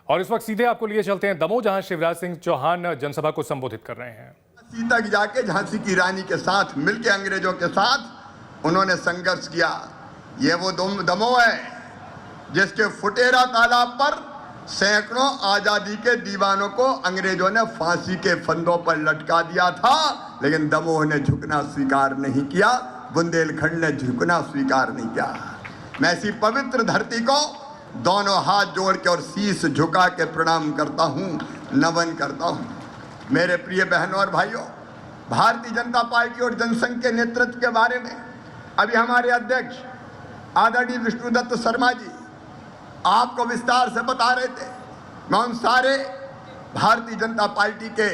और इस वक्त सीधे आपको लिए चलते हैं दमोह, जहां शिवराज सिंह चौहान जनसभा को संबोधित कर रहे हैं। तक जाके झांसी की रानी के साथ मिलके अंग्रेजों के साथ उन्होंने संघर्ष किया। ये वो दमोह है जिसके फुटेरा तालाब पर सैकड़ों आजादी के दीवानों को अंग्रेजों ने फांसी के फंदों पर लटका दिया था, लेकिन दमोह ने झुकना स्वीकार नहीं किया, बुंदेलखंड ने झुकना स्वीकार नहीं किया। मैं ऐसी पवित्र धरती को दोनों हाथ जोड़ के और शीश झुका के प्रणाम करता हूँ, नमन करता हूँ। मेरे प्रिय बहनों और भाइयों, भारतीय जनता पार्टी और जनसंघ के नेतृत्व के बारे में अभी हमारे अध्यक्ष आदरणीय विष्णुदत्त शर्मा जी आपको विस्तार से बता रहे थे। मैं उन सारे भारतीय जनता पार्टी के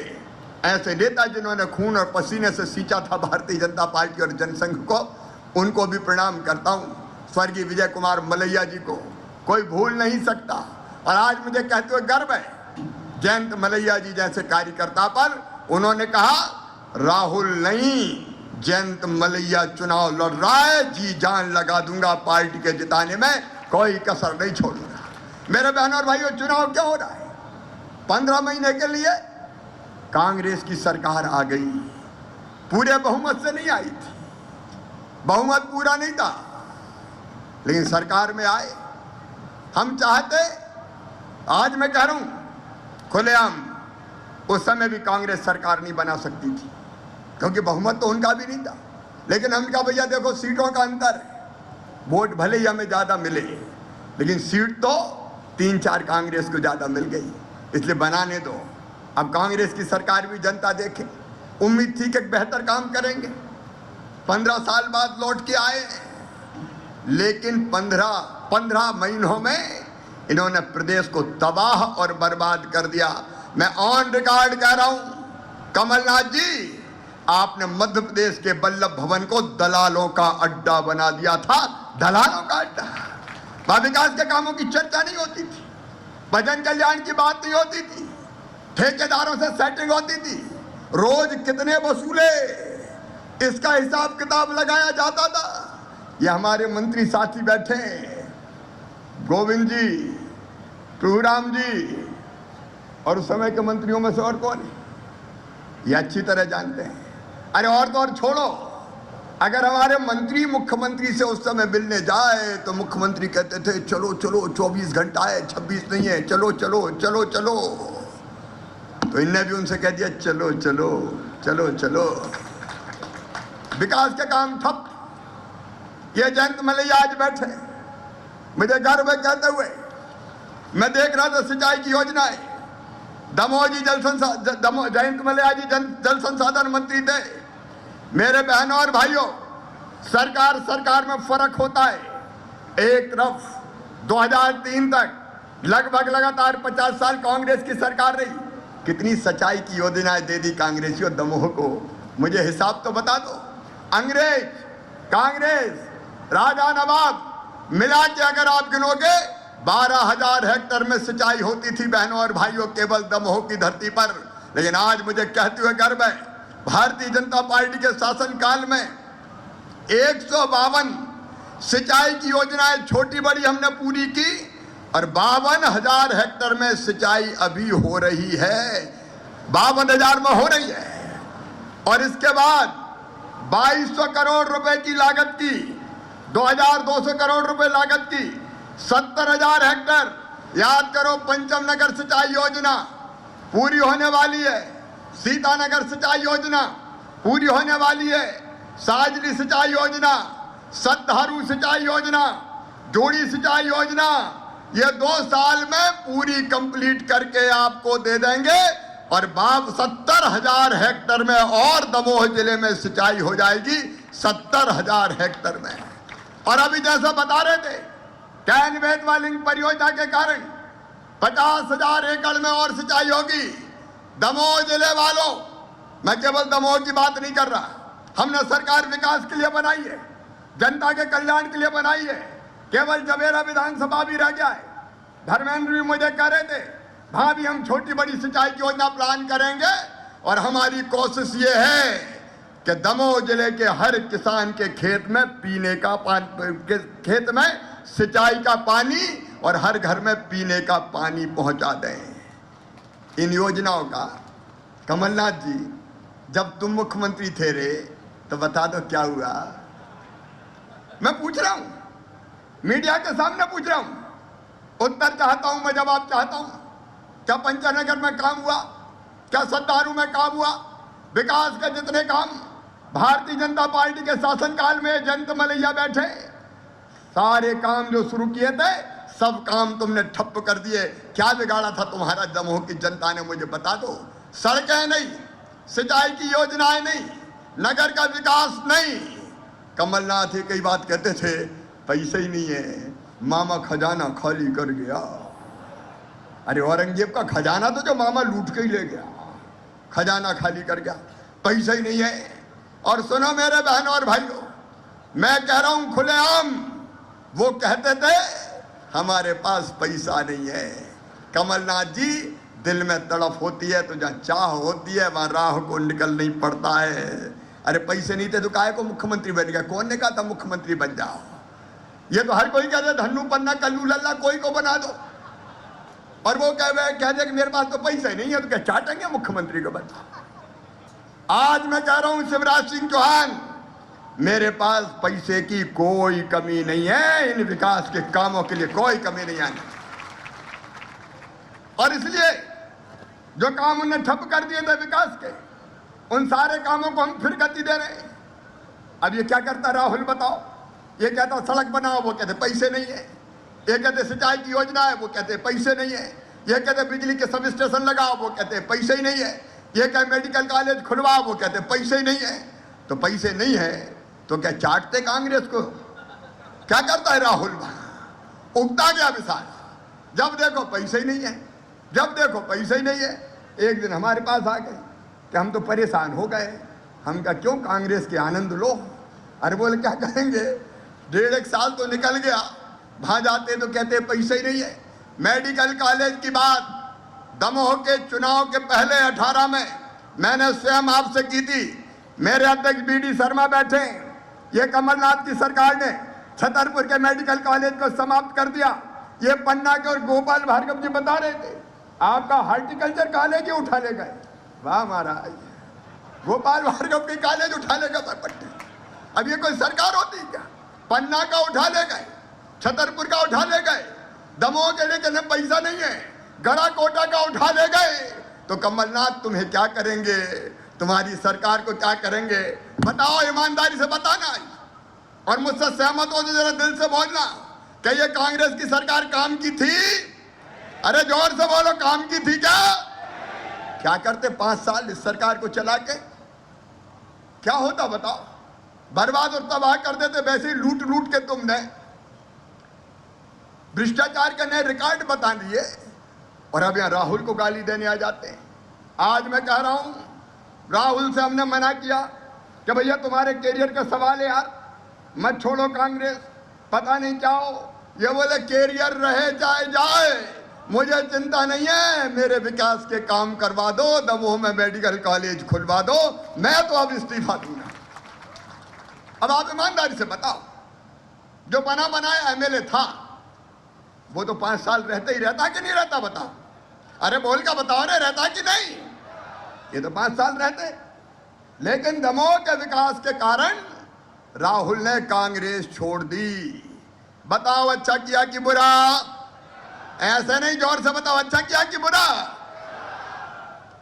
ऐसे नेता जिन्होंने खून और पसीने से सींचा था भारतीय जनता पार्टी और जनसंघ को, उनको भी प्रणाम करता हूँ। स्वर्गीय विजय कुमार मलैया जी को कोई भूल नहीं सकता, और आज मुझे कहते हुए गर्व है जयंत मलैया जी जैसे कार्यकर्ता पर। उन्होंने कहा राहुल नहीं, जयंत मलैया चुनाव लड़ रहा है, जी जान लगा दूंगा पार्टी के जिताने में, कोई कसर नहीं छोड़ूंगा। मेरे बहनों और भाइयों, चुनाव क्या हो रहा है? 15 महीने के लिए कांग्रेस की सरकार आ गई, पूरे बहुमत से नहीं आई थी, बहुमत पूरा नहीं था, लेकिन सरकार में आए। हम चाहते, आज मैं कह रहा हूं खुलेआम, उस समय भी कांग्रेस सरकार नहीं बना सकती थी, क्योंकि बहुमत तो उनका भी नहीं था। लेकिन हम कहा भैया देखो सीटों का अंतर है, वोट भले ही हमें ज़्यादा मिले, लेकिन सीट तो 3-4 कांग्रेस को ज़्यादा मिल गई, इसलिए बनाने दो। अब कांग्रेस की सरकार भी जनता देखे, उम्मीद थी कि बेहतर काम करेंगे, 15 साल बाद लौट के आए, लेकिन 15 महीनों में इन्होंने प्रदेश को तबाह और बर्बाद कर दिया। मैं ऑन रिकॉर्ड कह रहा हूं, कमलनाथ जी, आपने मध्य प्रदेश के वल्लभ भवन को दलालों का अड्डा बना दिया था, दलालों का अड्डा। वहां विकास के कामों की चर्चा नहीं होती थी, भजन कल्याण की बात नहीं होती थी, ठेकेदारों से सेटिंग होती थी, रोज कितने वसूले इसका हिसाब किताब लगाया जाता था। ये हमारे मंत्री साथी बैठे हैं, गोविंद जी, प्रभुराम जी, और उस समय के मंत्रियों में से और कौन है, ये अच्छी तरह जानते हैं। अरे और तो और छोड़ो, अगर हमारे मंत्री मुख्यमंत्री से उस समय मिलने जाए तो मुख्यमंत्री कहते थे चलो चलो 24 घंटा है, 26 नहीं है, चलो चलो चलो चलो। तो इनने भी उनसे कह दिया चलो चलो चलो चलो, विकास के काम ठप। ये जयंत मलैया आज बैठे, मुझे गर्व है कहते हुए, मैं देख रहा था सिंचाई की योजनाएं, दमोह जी जयंत मलैया जी जल संसाधन मंत्री थे। मेरे बहनों और भाइयों, सरकार में फर्क होता है। एक तरफ 2003 तक लगभग लगातार 50 साल कांग्रेस की सरकार रही, कितनी सच्चाई की योजनाएं दे दी कांग्रेसियों दमोह को, मुझे हिसाब तो बता दो। अंग्रेज, कांग्रेस, राजा नवाब मिला के अगर आप गिनोगे 12,000 हेक्टेयर में सिंचाई होती थी बहनों और भाइयों, केवल दमोह की धरती पर। लेकिन आज मुझे कहते हुए गर्व है, भारतीय जनता पार्टी के शासनकाल में 152 सिंचाई की योजनाएं छोटी बड़ी हमने पूरी की, और 52,000 हेक्टेयर में सिंचाई अभी हो रही है, 52,000 में हो रही है। और इसके बाद 2200 करोड़ रुपए की लागत की, 2,200 करोड़ रुपए लागत की 70,000 हेक्टेयर, याद करो, पंचम नगर सिंचाई योजना पूरी होने वाली है, सीतानगर सिंचाई योजना पूरी होने वाली है, साजली सिंचाई योजना, सतधारू सिंचाई योजना, जोड़ी सिंचाई योजना, ये 2 साल में पूरी कंप्लीट करके आपको दे देंगे, और 70,000 हेक्टेयर में और दमोह जिले में सिंचाई हो जाएगी, 70,000 हेक्टेयर में। और अभी जैसा बता रहे थे, कैन बेतवा लिंक परियोजना के कारण 50,000 एकड़ में और सिंचाई होगी। दमोह जिले वालों, मैं केवल दमोह की बात नहीं कर रहा, हमने सरकार विकास के लिए बनाई है, जनता के कल्याण के लिए बनाई है, केवल जबेरा विधानसभा भी रह गया है। धर्मेंद्र भी मुझे कह रहे थे, वहां भी हम छोटी बड़ी सिंचाई की योजना प्लान करेंगे, और हमारी कोशिश ये है कि दमोह जिले के हर किसान के खेत में पीने का पानी, खेत में सिंचाई का पानी और हर घर में पीने का पानी पहुंचा दें। इन योजनाओं का कमलनाथ जी जब तुम मुख्यमंत्री थे रे तो बता दो क्या हुआ। मैं पूछ रहा हूं, मीडिया के सामने पूछ रहा हूं, उत्तर चाहता हूं, मैं जवाब चाहता हूं। क्या पंचनगर में काम हुआ? क्या सत्तारू में काम हुआ? विकास के जितने काम भारतीय जनता पार्टी के शासनकाल में जयंत मलैया बैठे, सारे काम जो शुरू किए थे सब काम तुमने ठप्प कर दिए। क्या बिगाड़ा था तुम्हारा दमोह की जनता ने, मुझे बता दो। सड़कें नहीं, सिंचाई की योजनाएं नहीं, नगर का विकास नहीं। कमलनाथ ही कई बात कहते थे, पैसे ही नहीं है, मामा खजाना खाली कर गया। अरे औरंगजेब का खजाना तो जो मामा लूट के ही ले गया, खजाना खाली कर गया, पैसा ही नहीं है। और सुनो मेरे बहनों और भाइयों, मैं कह रहा हूं खुलेआम, वो कहते थे हमारे पास पैसा नहीं है। कमलनाथ जी, दिल में तड़प होती है तो जहाँ चाह होती है वहां राह को निकल नहीं पड़ता है। अरे पैसे नहीं थे तो काहे को मुख्यमंत्री बन गया? कौन ने कहा था मुख्यमंत्री बन जाओ? ये तो हर कोई कह दे धन्नू पन्ना कल्लू लल्ला कोई को बना दो, और वो कह दे कि मेरे पास तो पैसा ही नहीं है, तो क्या चाटेंगे मुख्यमंत्री को बना? आज मैं कह रहा हूं शिवराज सिंह चौहान, मेरे पास पैसे की कोई कमी नहीं है, इन विकास के कामों के लिए कोई कमी नहीं आनी। और इसलिए जो काम उन्होंने ठप कर दिए थे विकास के, उन सारे कामों को हम फिर गति दे रहे हैं। अब ये क्या करता राहुल बताओ? ये कहता सड़क बनाओ, वो कहते पैसे नहीं है। ये कहते सिंचाई की योजना है, वो कहते पैसे नहीं है। ये कहते बिजली के सब स्टेशन लगाओ, वो कहते पैसे ही नहीं है। ये कहे मेडिकल कॉलेज खुलवाओ, वो कहते पैसे ही नहीं है। तो पैसे नहीं है तो क्या चाटते कांग्रेस को? क्या करता है राहुल? उगता गया विशाल, जब देखो पैसे ही नहीं है, जब देखो पैसे ही नहीं है। एक दिन हमारे पास आ गए कि हम तो परेशान हो गए। हम कहा क्यों? कांग्रेस के आनंद लो। अरे बोले क्या करेंगे, 1.5 साल तो निकल गया, वहां जाते तो कहते पैसे ही नहीं है। मेडिकल कॉलेज की बात दमोह के चुनाव के पहले 18 में मैंने स्वयं आपसे की थी। मेरे अध्यक्ष BD शर्मा बैठे। ये कमलनाथ की सरकार ने छतरपुर के मेडिकल कॉलेज को समाप्त कर दिया। ये पन्ना के और गोपाल भार्गव जी बता रहे थे आपका हॉर्टिकल्चर कॉलेज ही उठा ले गए। वाह महाराज, गोपाल भार्गव के कॉलेज उठा ले गए पट्टे। अब ये कोई सरकार होती क्या? पन्ना का उठा ले गए, छतरपुर का उठा ले गए, दमोह के लिए पैसा नहीं है, गड़ा कोटा का उठा ले गए। तो कमलनाथ तुम्हें क्या करेंगे? तुम्हारी सरकार को क्या करेंगे? बताओ, ईमानदारी से बताना। और मुझसे सहमत हो तो जरा दिल से बोलना कि ये कांग्रेस की सरकार काम की थी? अरे जोर से बोलो, काम की थी क्या? क्या करते 5 साल इस सरकार को चला के? क्या होता बताओ? बर्बाद और तबाह कर देते। वैसे ही लूट लूट के तुमने भ्रष्टाचार के नए रिकॉर्ड बता दिए, और अब यहां राहुल को गाली देने आ जाते हैं। आज मैं कह रहा हूं, राहुल से हमने मना किया कि भैया तुम्हारे कैरियर का सवाल है यार, मत छोड़ो कांग्रेस, पता नहीं क्या हो। ये बोले कैरियर रहे चाहे जाए, मुझे चिंता नहीं है, मेरे विकास के काम करवा दो, दमोह में मेडिकल कॉलेज खुलवा दो, मैं तो अब इस्तीफा दूंगा। अब आप ईमानदारी से बताओ, जो बना बनाया MLA था वो तो 5 साल रहते ही रहता कि नहीं रहता? बताओ, अरे बोल का बताओ रे, रहता कि नहीं? ये तो 5 साल रहते। लेकिन दमोह के विकास के कारण राहुल ने कांग्रेस छोड़ दी। बताओ अच्छा किया कि बुरा? ऐसे नहीं, जोर से बताओ, अच्छा किया कि बुरा?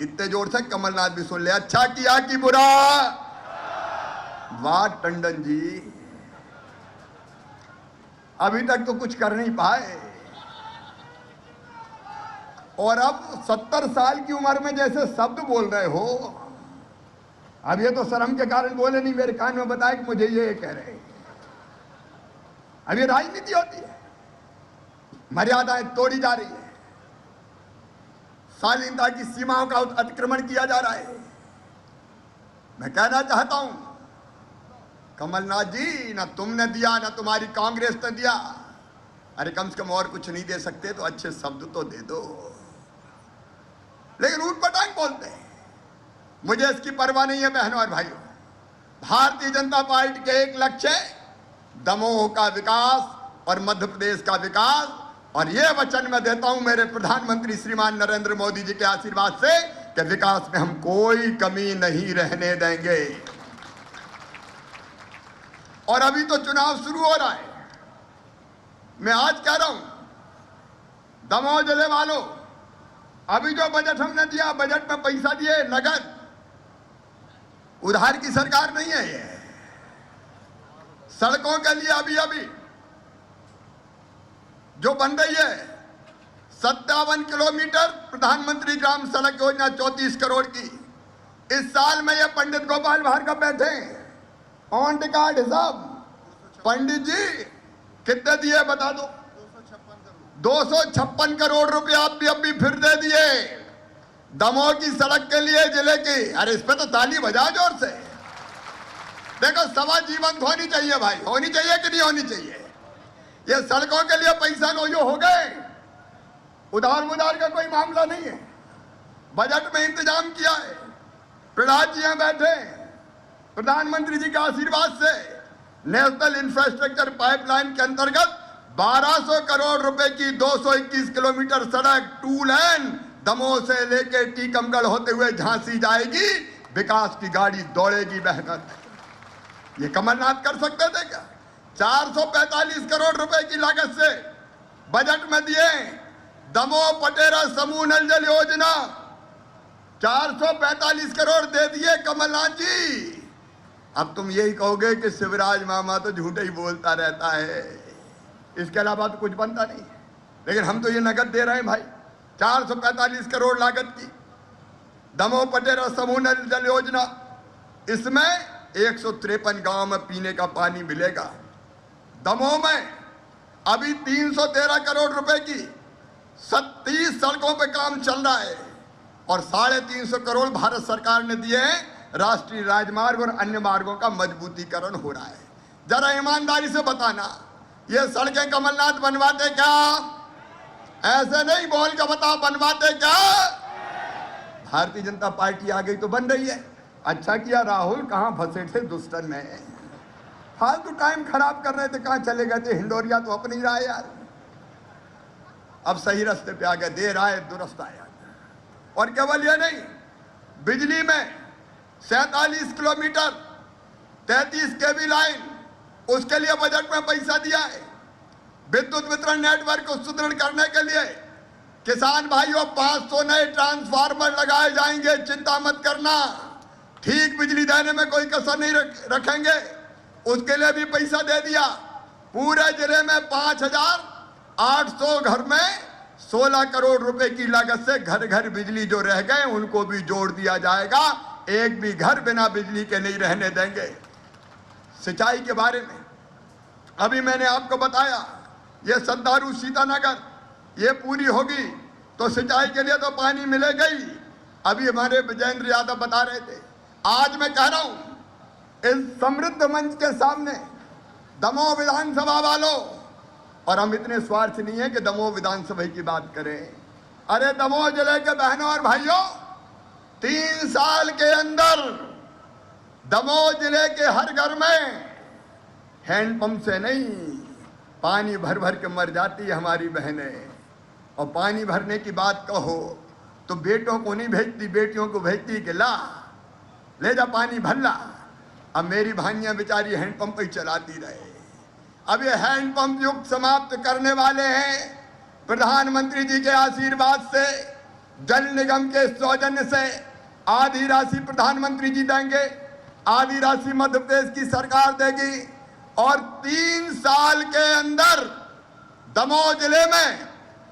इतने जोर से कमलनाथ भी सुन ले, अच्छा किया कि बुरा? वाह टंडन जी, अभी तक तो कुछ कर नहीं पाए, और अब 70 साल की उम्र में जैसे शब्द बोल रहे हो। अब ये तो शर्म के कारण बोले नहीं, मेरे कान में बताया कि मुझे ये कह रहे हैं। अब ये राजनीति होती है, मर्यादाएं तोड़ी जा रही है, शालीनता की सीमाओं का अतिक्रमण किया जा रहा है। मैं कहना चाहता हूं कमलनाथ जी, ना तुमने दिया ना तुम्हारी कांग्रेस ने दिया। अरे कम से कम और कुछ नहीं दे सकते तो अच्छे शब्द तो दे दो, लेकिन ऊट पटांग बोलते हैं। मुझे इसकी परवाह नहीं है बहनों और भाइयों। भारतीय जनता पार्टी के एक लक्ष्य है दमोह का विकास और मध्य प्रदेश का विकास और ये वचन मैं देता हूं मेरे प्रधानमंत्री श्रीमान नरेंद्र मोदी जी के आशीर्वाद से कि विकास में हम कोई कमी नहीं रहने देंगे। और अभी तो चुनाव शुरू हो रहा है। मैं आज कह रहा हूं दमोह जिले वालों, अभी जो बजट हमने दिया, बजट में पैसा दिए नगद, उधार की सरकार नहीं है ये। सड़कों के लिए अभी अभी जो बन रही है 57 किलोमीटर प्रधानमंत्री ग्राम सड़क योजना 34 करोड़ की, इस साल में ये पंडित गोपाल भार्गव बैठे ऑन रिकॉर्ड हिसाब। पंडित जी कितने दिए बता दो? 256 करोड़ रुपए आप भी अभी फिर दे दिए दमोह की सड़क के लिए, जिले की। अरे इस पे तो ताली बजा जोर से। देखो सभा जीवंत होनी चाहिए भाई, होनी चाहिए कि नहीं होनी चाहिए? ये सड़कों के लिए पैसा लो जो हो गए, उधार मुधार का कोई मामला नहीं है। बजट में इंतजाम किया है, प्रहलाद जी यहां बैठे, प्रधानमंत्री जी के आशीर्वाद से नेशनल इंफ्रास्ट्रक्चर पाइपलाइन के अंतर्गत 1200 करोड़ रुपए की 221 किलोमीटर सड़क 2 लेन दमोह से लेके टीकमगढ़ होते हुए झांसी जाएगी। विकास की गाड़ी दौड़ेगी बहकर। ये कमलनाथ कर सकते थे क्या? 445 करोड़ रुपए की लागत से बजट में दिए दमोह पटेरा समूह नल जल योजना, 445 करोड़ दे दिए कमलनाथ जी। अब तुम यही कहोगे कि शिवराज मामा तो झूठे ही बोलता रहता है, इसके अलावा तो कुछ बनता नहीं। लेकिन हम तो ये नगद दे रहे हैं भाई, 445 करोड़ लागत की दमोह पटेरा समूह नल जल योजना। इसमें 153 गांव में पीने का पानी मिलेगा। दमोह में अभी 313 करोड़ रुपए की 37 सड़कों पे काम चल रहा है और 350 करोड़ भारत सरकार ने दिए हैं। राष्ट्रीय राजमार्ग और अन्य मार्गों का मजबूतीकरण हो रहा है। जरा ईमानदारी से बताना, ये सड़कें कमलनाथ बनवाते क्या? ऐसे नहीं बोल के बताओ, बनवाते क्या? भारतीय जनता पार्टी आ गई तो बन रही है। अच्छा किया राहुल, कहां फंसे थे दुष्टन में, फालतू टाइम खराब कर रहे थे, कहां चले गए थे? हिंडोरिया तो अपनी रहा यार। अब सही रास्ते पे आ गए, देर आए दुरुस्त आया। और केवल ये नहीं, बिजली में 47 किलोमीटर 33 केवी लाइन, उसके लिए बजट में पैसा दिया है। विद्युत वितरण नेटवर्क को सुदृढ़ करने के लिए किसान भाइयों 500 नए ट्रांसफार्मर लगाए जाएंगे, चिंता मत करना। ठीक बिजली देने में कोई कसर नहीं रखेंगे, उसके लिए भी पैसा दे दिया। पूरे जिले में 5800 घर में 16 करोड़ रुपए की लागत से घर घर बिजली जो रह गए उनको भी जोड़ दिया जाएगा। एक भी घर बिना बिजली के नहीं रहने देंगे। सिंचाई के बारे में अभी मैंने आपको बताया, ये संतारू सीतानगर ये पूरी होगी तो सिंचाई के लिए तो पानी मिलेगा ही। अभी हमारे विजेंद्र यादव बता रहे थे, आज मैं कह रहा हूं इस समृद्ध मंच के सामने दमोह विधानसभा वालों, और हम इतने स्वार्थ नहीं है कि दमोह विधानसभा की बात करें। अरे दमोह जिले के बहनों और भाइयों, 3 साल के अंदर दमोह जिले के हर घर में हैंडपंप से नहीं, पानी भर भर के मर जाती है हमारी बहनें। और पानी भरने की बात कहो तो बेटों को नहीं भेजती, बेटियों को भेजती कि ला ले जा पानी भर ला। अब मेरी भाइयां बेचारी हैंडपंप ही चलाती रहे। अब ये हैंडपंप युग समाप्त करने वाले हैं। प्रधानमंत्री जी के आशीर्वाद से, जल निगम के सौजन्य से आधी राशि प्रधानमंत्री जी देंगे, आधी राशि मध्य प्रदेश की सरकार देगी। और 3 साल के अंदर दमोह जिले में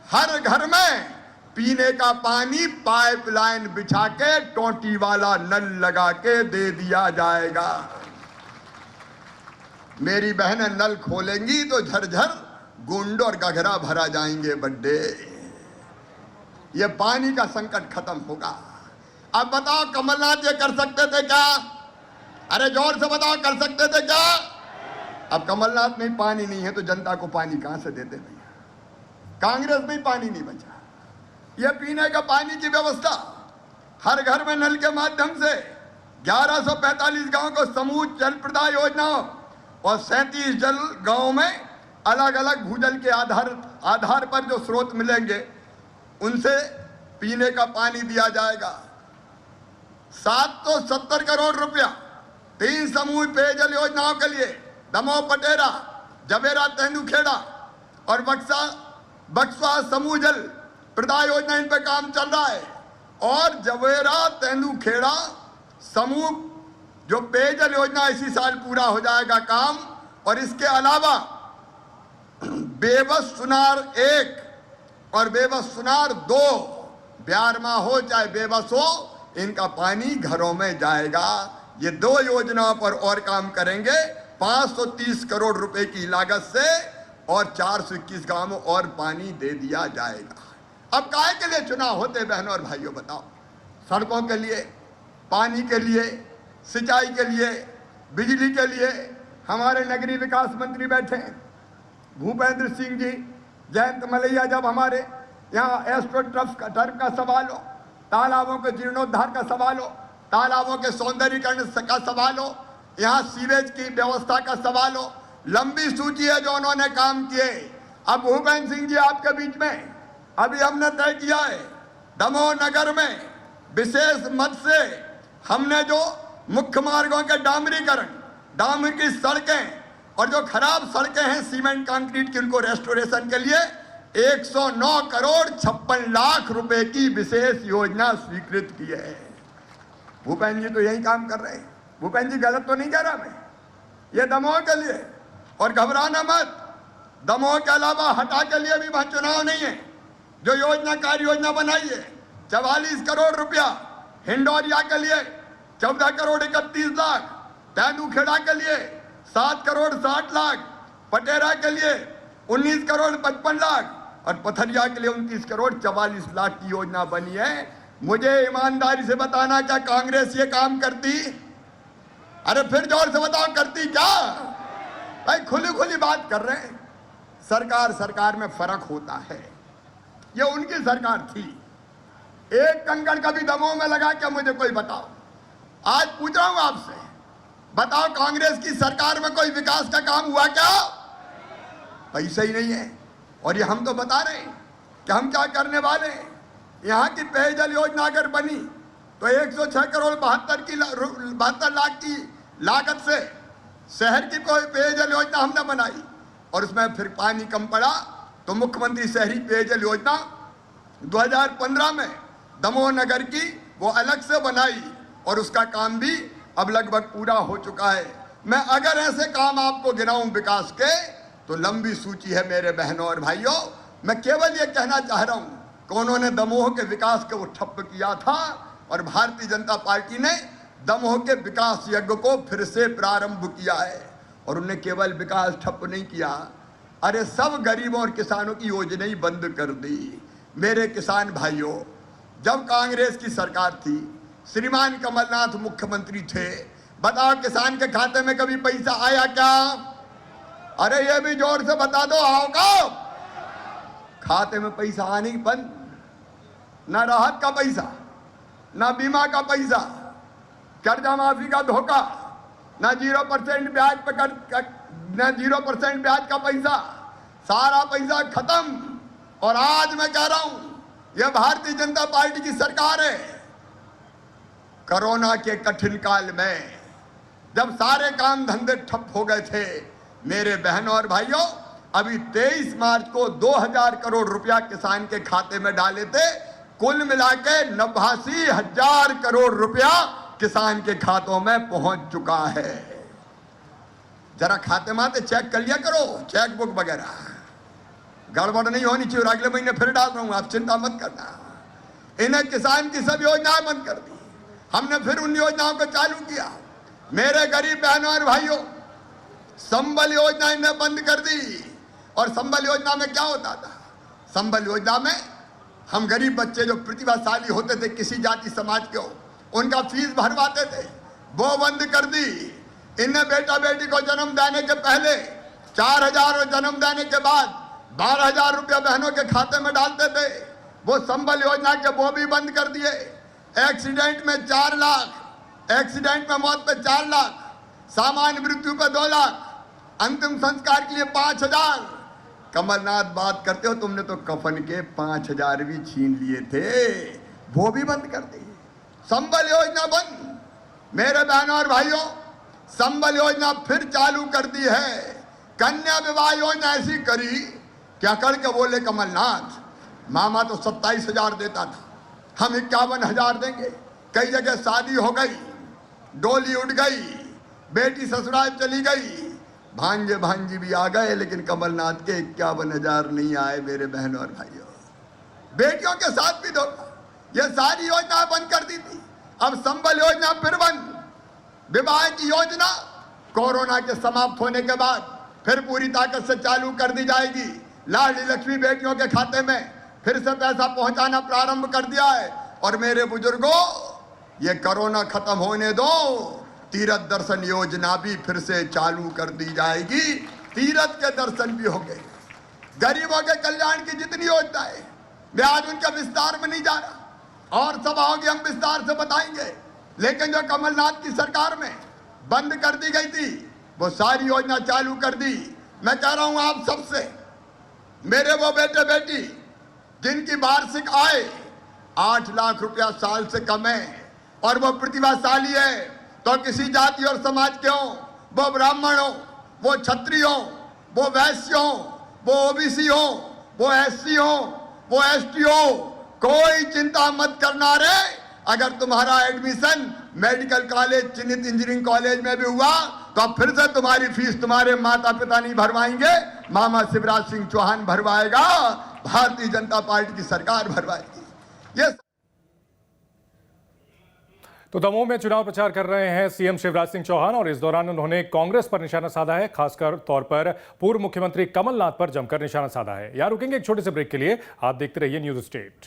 हर घर में पीने का पानी पाइपलाइन बिछा के टोटी वाला नल लगा के दे दिया जाएगा। मेरी बहनें नल खोलेंगी तो झरझर गुंड और गघरा भरा जाएंगे बड्डे। ये पानी का संकट खत्म होगा। अब बताओ कमलनाथ ये कर सकते थे क्या? अरे जोर से बताओ, कर सकते थे क्या? अब कमलनाथ में पानी नहीं है तो जनता को पानी कहां से देते भैया? कांग्रेस में पानी नहीं बचा। यह पीने का पानी की व्यवस्था हर घर में नल के माध्यम से 1145 गांव को समूह जल प्रदाय योजना और 37 जल गांव में अलग अलग भूजल के आधार पर जो स्रोत मिलेंगे उनसे पीने का पानी दिया जाएगा। 770 करोड़ रुपया 3 समूह पेयजल योजनाओं के लिए दमोह पटेरा, जबेरा तेंदुखेड़ा और बक्सवा समूह जल प्रदाय योजना, इन पे काम चल रहा है। और जबेरा तेंदुखेड़ा समूह जो पेयजल योजना इसी साल पूरा हो जाएगा काम। और इसके अलावा बेबस सुनार 1 और बेबस सुनार 2, ब्यारमा हो चाहे बेबस हो, इनका पानी घरों में जाएगा। ये 2 योजनाओं पर और काम करेंगे 530 करोड़ रुपए की लागत से, और 421 गांवों और पानी दे दिया जाएगा। अब काहे के लिए चुनाव होते बहनों और भाइयों बताओ? सड़कों के लिए, पानी के लिए, सिंचाई के लिए, बिजली के लिए। हमारे नगरीय विकास मंत्री बैठे हैं भूपेंद्र सिंह जी, जयंत मलैया, जब हमारे यहाँ एस्ट्रो टर्फ का सवाल हो, तालाबों के जीर्णोद्धार का सवाल हो, तालाबों के सौंदर्यीकरण का सवाल हो, यहाँ सीवेज की व्यवस्था का सवाल हो, लंबी सूची है जो उन्होंने काम किए। अब भूपेंद्र सिंह जी आपके बीच में अभी हमने तय किया है, दमोह नगर में विशेष मद से हमने जो मुख्य मार्गों के डामरीकरण, डामर की सड़कें और जो खराब सड़कें हैं सीमेंट कंक्रीट की, उनको रेस्टोरेशन के लिए 109 करोड़ 56 लाख रुपए की विशेष योजना स्वीकृत की है। भूपेंद्र जी तो यही काम कर रहे हैं। भूपेंद्र जी गलत तो नहीं कह रहा मैं, ये दमोह के लिए। और घबराना मत, दमोह के अलावा हटा के लिए भी वहां चुनाव नहीं है। जो योजना कार्य योजना बनाई है 44 करोड़ रुपया, हिंडौरिया के लिए 14 करोड़ 31 लाख, तेंदुखेड़ा के लिए 7 करोड़ 60 लाख, पटेरा के लिए 19 करोड़ 55 लाख और पथरिया के लिए 29 करोड़ 44 लाख की योजना बनी है। मुझे ईमानदारी से बताना, क्या कांग्रेस ये काम करती? अरे फिर जोर से बताओ, करती क्या? भाई खुली खुली बात कर रहे हैं। सरकार में फर्क होता है। ये उनकी सरकार थी, एक कंकड़ कभी दमोह में लगा क्या? मुझे कोई बताओ। आज पूछ रहा हूं आपसे, बताओ कांग्रेस की सरकार में कोई विकास का काम हुआ क्या? पैसा ही नहीं है। और ये हम तो बता रहे हैं कि हम क्या करने वाले हैं। यहाँ की पेयजल योजना अगर बनी तो 106 करोड़ 72 लाख की लागत से शहर की कोई पेयजल योजना हमने बनाई, और उसमें फिर पानी कम पड़ा तो मुख्यमंत्री शहरी पेयजल योजना 2015 में दमोह नगर की वो अलग से बनाई, और उसका काम भी अब लगभग पूरा हो चुका है। मैं अगर ऐसे काम आपको गिनाऊं विकास के तो लंबी सूची है मेरे बहनों और भाइयों। मैं केवल ये कहना चाह रहा हूं कि उन्होंने दमोह के विकास को ठप्प किया था, और भारतीय जनता पार्टी ने दमोह के विकास यज्ञ को फिर से प्रारंभ किया है। और उन्हें केवल विकास ठप्प नहीं किया, अरे सब गरीबों और किसानों की योजना ही बंद कर दी। मेरे किसान भाइयों, जब कांग्रेस की सरकार थी, श्रीमान कमलनाथ मुख्यमंत्री थे, बताओ किसान के खाते में कभी पैसा आया क्या? अरे ये भी जोर से बता दो, आओगा? खाते में पैसा आने की बंद। ना राहत का पैसा, ना बीमा का पैसा, कर्जा माफी का धोखा, ना 0% ब्याज पे ना 0% ब्याज का पैसा, सारा पैसा खत्म। और आज मैं कह रहा हूं, यह भारतीय जनता पार्टी की सरकार है। कोरोना के कठिन काल में जब सारे काम धंधे ठप हो गए थे, मेरे बहनों और भाइयों, अभी 23 मार्च को 2000 करोड़ रुपया किसान के खाते में डाले थे। कुल मिला के 89,000 करोड़ रुपया किसान के खातों में पहुंच चुका है। जरा खाते माते चेक कर लिया करो, चेक बुक वगैरह गड़बड़ नहीं होनी चाहिए। और अगले महीने फिर डाल रहा हूं, आप चिंता मत करना। इन्हें किसान की सब योजनाएं बंद कर दी, हमने फिर उन योजनाओं को चालू किया। मेरे गरीब बहनों और भाइयों, संबल योजना इन्हें बंद कर दी। और संबल योजना में क्या होता था? संबल योजना में हम गरीब बच्चे जो प्रतिभाशाली होते थे, किसी जाति समाज के हो, उनका फीस भरवाते थे, वो बंद कर दी। इन्हें बेटा बेटी को जन्म देने के पहले 4,000 और जन्म देने के बाद 12,000 रुपया बहनों के खाते में डालते थे, वो संबल योजना के वो भी बंद कर दिए। एक्सीडेंट में 4 लाख, एक्सीडेंट में मौत पे 4 लाख, सामान्य मृत्यु पे 2 लाख, अंतिम संस्कार के लिए 5,000, कमलनाथ बात करते हो, तुमने तो कफन के 5,000 भी छीन लिए थे, वो भी बंद कर दिए। संबल योजना बंद। मेरे बहनों और भाइयों, संबल योजना फिर चालू कर दी है। कन्या विवाह योजना ऐसी करी क्या करके बोले कमलनाथ, मामा तो 27,000 देता था, हम 51,000 देंगे। कई जगह शादी हो गई, डोली उठ गई, बेटी ससुराल चली गई, भांजे भांजी भी आ गए, लेकिन कमलनाथ के 51,000 नहीं आए। मेरे बहनों और भाइयों, बेटियों के साथ भी धोखा। ये सारी योजना बंद कर दी थी, अब संबल योजना फिर बंद। विवाह की योजना कोरोना के समाप्त होने के बाद फिर पूरी ताकत से चालू कर दी जाएगी। लाडली लक्ष्मी बेटियों के खाते में फिर से पैसा पहुंचाना प्रारंभ कर दिया है। और मेरे बुजुर्गों, ये कोरोना खत्म होने दो, तीर्थ दर्शन योजना भी फिर से चालू कर दी जाएगी। तीर्थ के दर्शन भी होंगे। गरीबों के कल्याण की जितनी योजनाएं, मैं आज उनके विस्तार में नहीं जा रहा, और सभाओं की हम विस्तार से बताएंगे। लेकिन जो कमलनाथ की सरकार में बंद कर दी गई थी, वो सारी योजना चालू कर दी। मैं कह रहा हूं आप सबसे, मेरे वो बेटे बेटी जिनकी वार्षिक आय 8 लाख रुपया साल से कम है और वो प्रतिभाशाली है, तो किसी जाति और समाज के हो, वो ब्राह्मण हो, वो क्षत्रिय हो, वो वैश्य हो, वो ओबीसी हो, वो एससी हो, वो एसटी हो, कोई चिंता मत करना रे। अगर तुम्हारा एडमिशन मेडिकल कॉलेज, चिन्हित इंजीनियरिंग कॉलेज में भी हुआ, तो अब फिर से तुम्हारी फीस तुम्हारे माता पिता नहीं भरवाएंगे, मामा शिवराज सिंह चौहान भरवाएगा, भारतीय जनता पार्टी की सरकार भरवाएगी। ये तो दमोह में चुनाव प्रचार कर रहे हैं सीएम शिवराज सिंह चौहान, और इस दौरान उन्होंने कांग्रेस पर निशाना साधा है, खासकर तौर पर पूर्व मुख्यमंत्री कमलनाथ पर जमकर निशाना साधा है। यहाँ रुकेंगे एक छोटे से ब्रेक के लिए। आप देखते रहिए न्यूज स्टेट।